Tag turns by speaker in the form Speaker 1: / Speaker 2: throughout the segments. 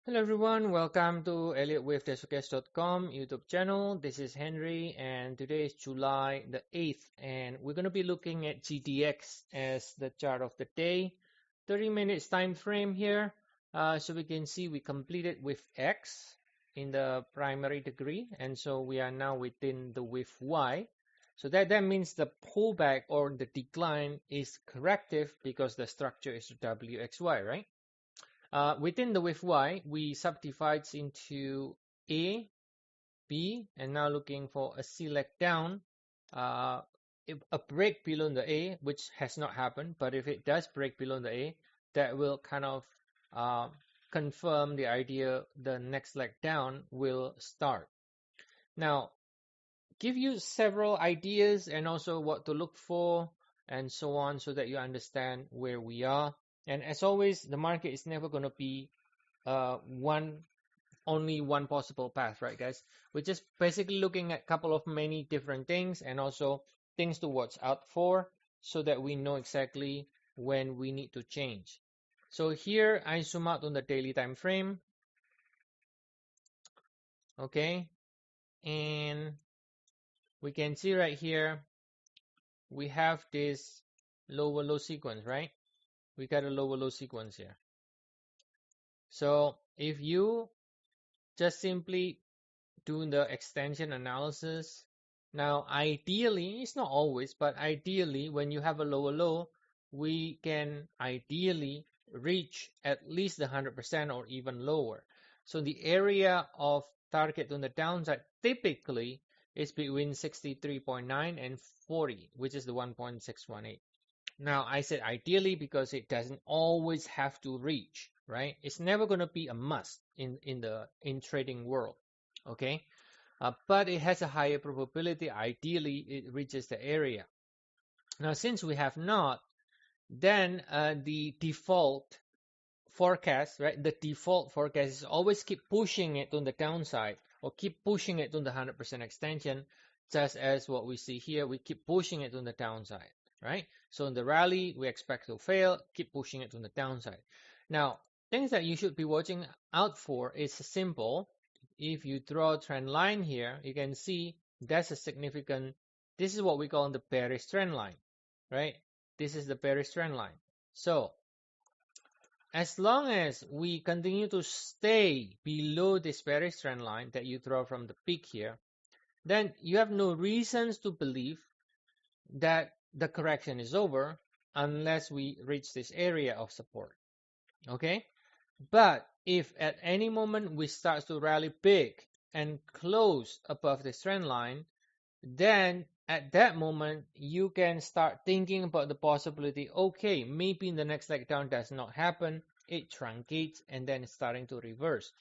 Speaker 1: Hello everyone, welcome to Elliottwave.com YouTube channel. This is Henry and today is July the 8th and we're going to be looking at GDX as the chart of the day. 30 minutes time frame here. So we can see we completed with X in the primary degree and so we are now within the with Y. So that means the pullback or the decline is corrective because the structure is WXY, right? Within the with Y, we subdivides into A, B, and now looking for a select down, a break below the A, which has not happened, but if it does break below the A, that will kind of confirm the idea the next leg down will start. Now, give you several ideas and also what to look for and so on so that you understand where we are. And as always, the market is never going to be only one possible path, right, guys? We're just basically looking at a couple of many different things and also things to watch out for so that we know exactly when we need to change. So here I zoom out on the daily time frame. Okay, and we can see right here we have this lower low sequence, right? We got a lower low sequence here. So if you just simply do the extension analysis, now ideally, it's not always, but ideally when you have a lower low, we can ideally reach at least the 100% or even lower. So the area of target on the downside typically is between 63.9 and 40, which is the 1.618. Now, I said ideally because it doesn't always have to reach, right? It's never going to be a must in trading world, okay? But it has a higher probability. Ideally, it reaches the area. Now, since we have not, then the default forecast, right? The default forecast is always keep pushing it on the downside or keep pushing it on the 100% extension, just as what we see here. We keep pushing it on the downside, right? So in the rally, we expect to fail, keep pushing it on the downside. Now, things that you should be watching out for is simple. If you draw a trend line here, you can see that's a significant, this is what we call the bearish trend line, right? This is the bearish trend line. So as long as we continue to stay below this bearish trend line that you draw from the peak here, then you have no reasons to believe that the correction is over unless we reach this area of support. Okay? But if at any moment we start to rally big and close above this trend line, then at that moment you can start thinking about the possibility, okay, maybe in the next leg down does not happen, it truncates and then it's starting to reverse.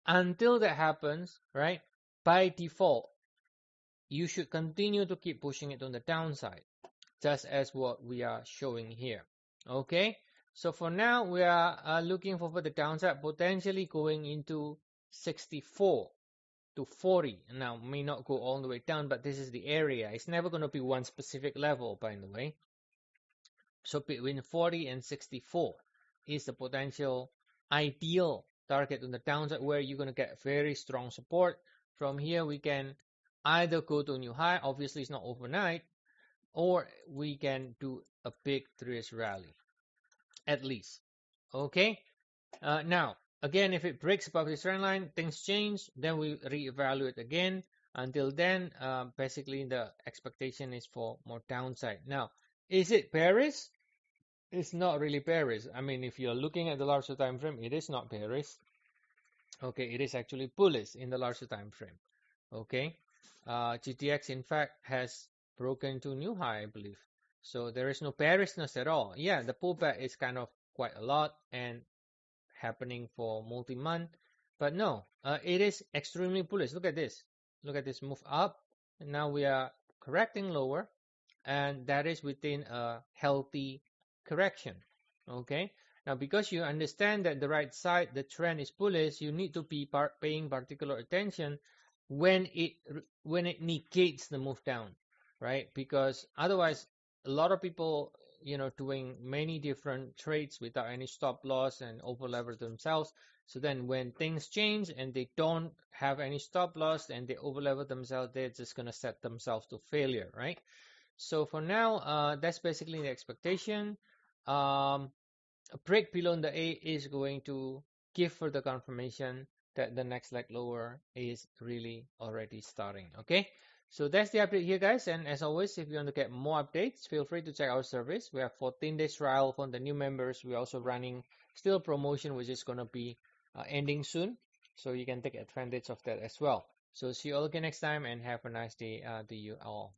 Speaker 1: Until that happens, right, by default you should continue to keep pushing it on the downside, just as what we are showing here. Okay, so for now we are looking for the downside potentially going into 64 to 40. Now may not go all the way down, but this is the area. It's never going to be one specific level, by the way. So between 40 and 64 is the potential ideal target on the downside where you're going to get very strong support. From here we can either go to a new high, obviously it's not overnight, or we can do a big 3S rally at least. Okay, now again, if it breaks above this trend line, things change, then we reevaluate again. Until then, basically the expectation is for more downside. Now, is it bearish? It's not really bearish. I mean, if you're looking at the larger time frame, it is not bearish. Okay, it is actually bullish in the larger time frame. Okay, GDX in fact has broken to new high, I believe. So there is no bearishness at all. Yeah, the pullback is kind of quite a lot and happening for multi-month, but no, it is extremely bullish. Look at this move up, and now we are correcting lower, and that is within a healthy correction. Okay, now because you understand that the right side, the trend is bullish, you need to be paying particular attention when it negates the move down, right? Because otherwise a lot of people, doing many different trades without any stop loss and over leverage themselves. So then when things change and they don't have any stop loss and they overlever themselves, they're just going to set themselves to failure, right? So for now, that's basically the expectation. A break below the A is going to give further confirmation that the next leg lower is really already starting. Okay, so that's the update here, guys. And as always, if you want to get more updates, feel free to check our service. We have 14 days trial for the new members. We're also running still promotion, which is going to be ending soon, so you can take advantage of that as well. So see you all again next time, and have a nice day to you all.